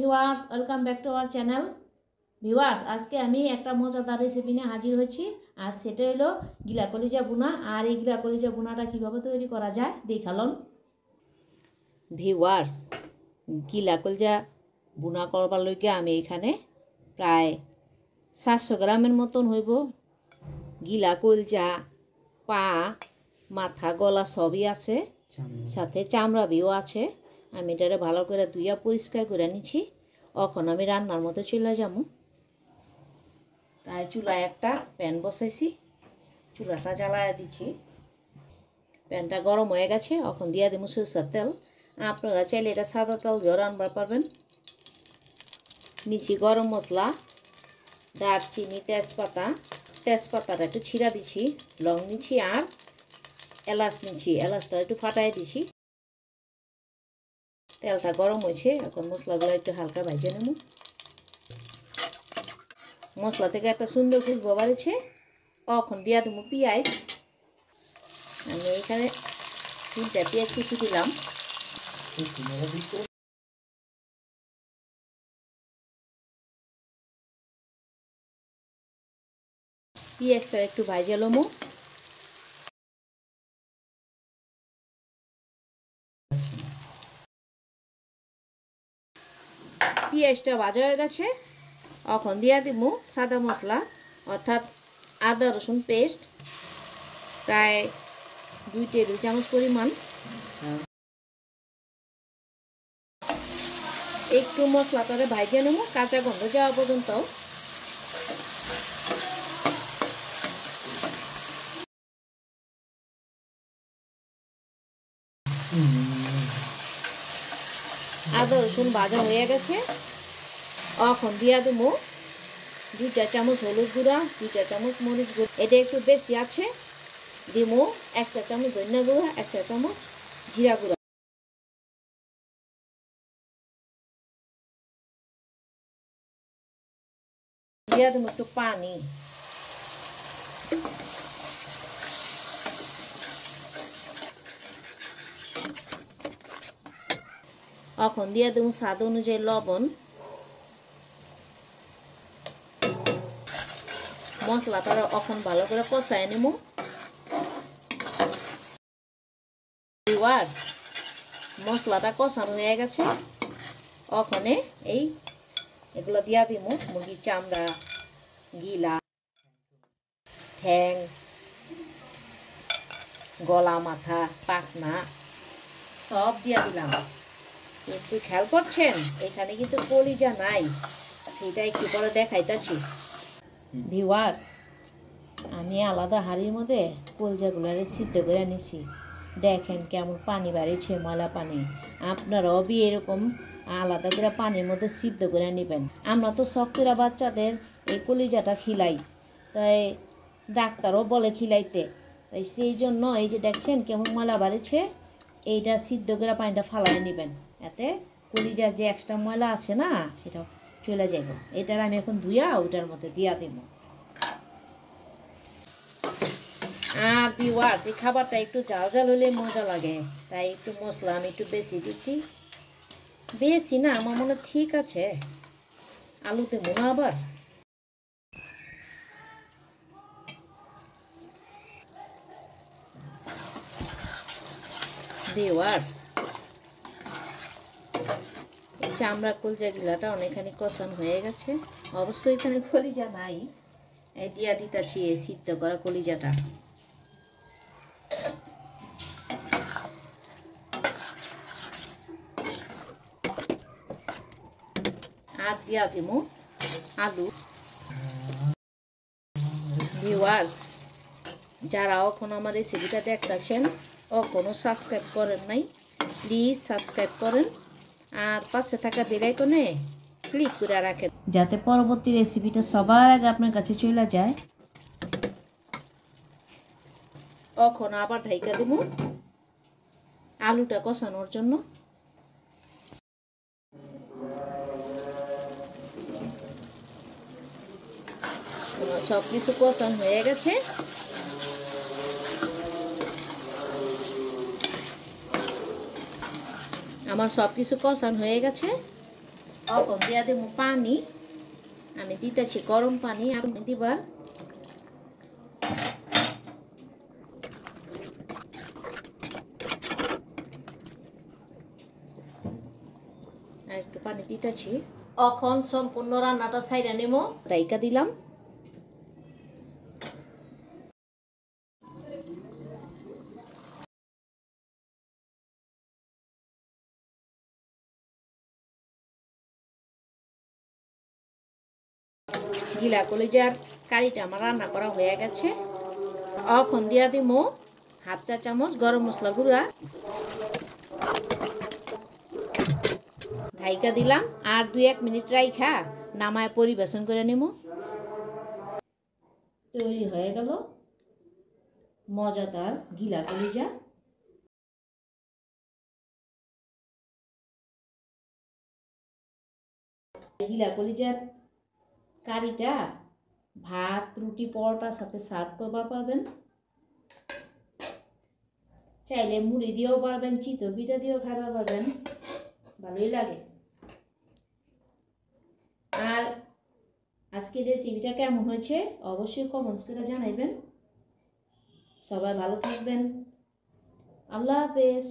Viewers, welcome back to our channel. Viewers, আজকে আমি একটা মজাদার রেসিপি নিয়ে হাজির হয়েছি। আর সেটা হলো গিলা কলিজা বুনা। আর এই গিলা কলিজা বুনাটা কীভাবে তৈরি করা যায় দেখালন। ভিউয়ার্স, গিলা কলিজা বুনা করবার লইগে আমি এখানে প্রায় 700 গ্রামের মতন হইব গিলা কলিজা, পা, মাথা, গলা সবই আছে, সাথে চামড়া বিও আছে। আমি এটারে ভালো করে ধুইয়া পরিষ্কার করে নিছি। এখন আমি রান্নার মধ্যে চলে যাব। তাই চুলায় একটা প্যান বসাইছি, চুলাটা জ্বালায় দিচ্ছি। প্যানটা গরম হয়ে গেছে, এখন দিয়া দেবো সরষের তেল। আপনারা চাইলে এটা সাদা তেল দিয়েও রান্নার পারবেন। নিচি গরম মশলা, দারচিনি, তেজপাতাটা একটু ছিঁড়া দিছি, লং নিচ্ছি আর এলাচ নিচ্ছি। এলাচটা একটু ফাটাই দিছি। তেলটা গরম হয়েছে, এখন মশলাগুলো একটু হালকা ভাজে নেব। মশলা থেকে একটা সুন্দর খুশবু বাড়ছে, এখন দিয়া দেবো পেঁয়াজ। আমি এখানে 3টা পেঁয়াজ কুচি দিলাম। পেঁয়াজটা একটু ভাজে লমো। পেঁয়াজটা ভাজা হয়ে গেছে, এখন দিয়া দিব সাদা মশলা, অর্থাৎ আদা রসুন পেস্ট প্রায় 2 টেবিল চামচ পরিমাণ। একটু মশলাটারে ভাজে নেব কাঁচা গন্ধ যাওয়া পর্যন্ত। আদা রসুন ভাজা হয়ে গেছে, এখন দিয়া দেবো 2টা চামচ হলুদ গুঁড়া, 2টা চামচ মরিচ গুঁড়া, এটা একটু বেশি আছে। দিব 1টা চামচ ধনিয়া গুঁড়া, 1টা চামচ জিরা গুঁড়া। দিয়া দেবো একটু পানি। এখন দিয়ে দেবো স্বাদ অনুযায়ী লবণ। মশলাটা এখন ভালো করে কষায় নেব। ভিউয়ার্স, মশলাটা কষানো হয়ে গেছে, ওখানে এগুলো দিয়া দিব। মুরগির চামড়া, গিলা, ঠ্যাং, গলা, মাথা, পাখনা সব দিয়া দিলাম। একটু খেয়াল করছেন, এখানে কিন্তু কলিজা নাই, সেটা একটু পরে দেখাইতেছি। ভিউয়ার্স, আমি আলাদা হাঁড়ির মধ্যে কলিজাগুলারে সিদ্ধ করে নিছি। দেখেন কেমন পানি বাড়িয়েছে, ময়লা পানি। আপনারাও এরকম আলাদা করে পানির মধ্যে সিদ্ধ করে নেবেন। আমরা তো শখ করে বাচ্চাদের এই কলিজাটা খিলাই, তাই ডাক্তারও বলে খিলাইতে। তাই সেই জন্য এই যে দেখছেন কেমন ময়লা বাড়িয়েছে, এইটা সিদ্ধ করে পানিটা ফালাই নেবেন। এতে কলিজার যে এক্সট্রা ময়লা আছে না, সেটা চলে যাব। এটার আমি এখন ধুইয়া ওইটার মধ্যে দিয়া দেব। আর ভিউয়ার্স, এই খাবারটা একটু ঝাল ঝাল হলে মজা লাগে, তাই একটু মশলা আমি একটু বেশি দিচ্ছি। বেশি না, আমার মনে ঠিক আছে। আলুতে মনে আবার ভিউয়ার্স, এই চামড়া কলিজা গিলাটা অনেকখানি কষানো হয়ে গেছে। অবশ্যই এখানে কলিজা নাই, এই দিয়া দিতেছি এই সিদ্ধ করা কলিজাটা। আর দিয়া দিব আলু। ভিউয়ার্স, যারা এখন আমার রেসিপিটা দেখতেছেন এখনও সাবস্ক্রাইব করেন নাই, প্লিজ সাবস্ক্রাইব করেন আর পাশে থাকা বেল আইকনে ক্লিক করে রাখেন, যাতে পরবর্তী রেসিপিটা সবার আগে আপনার কাছে চলে যায়। এখন আবার ঢাইকা দেব আলুটা কষানোর জন্য। সব কিছু কষানো হয়ে গেছে, আমার সব কিছু কষানো হয়ে গেছে। এখন দিয়া দেবো পানি। আমি দিতেছি গরম পানি, আপনি দিবা। আর একটু পানি দিতেছি। এখন সম্পূর্ণ রান্নাটা সাইডা নেবো, রাইকা দিলাম। গিলা কলিজার কারিটা আমার রান্না করা হয়ে গেছে। এখন দিয়া দিব হাফ চা চামচ গরম মশলা গুঁড়া, ঢাইকা দিলাম। আর 2-1 মিনিট রাইখা নামায় পরিবেশন করে নেব। তৈরি হয়ে গেল মজাদার গিলা কলিজা। গিলা কলিজার কারিটা ভাত, রুটি, পরোটার সাথে সার্ভ করবার পারবেন। চাইলে মুড়ি দিয়েও পারবেন, চিতই পিঠা দিয়েও খাবার পারবেন, ভালোই লাগে। আর আজকের রেসিপিটা কেমন হয়েছে অবশ্যই কমেন্টস করে জানাইবেন। সবাই ভালো থাকবেন। আল্লাহ হাফেজ।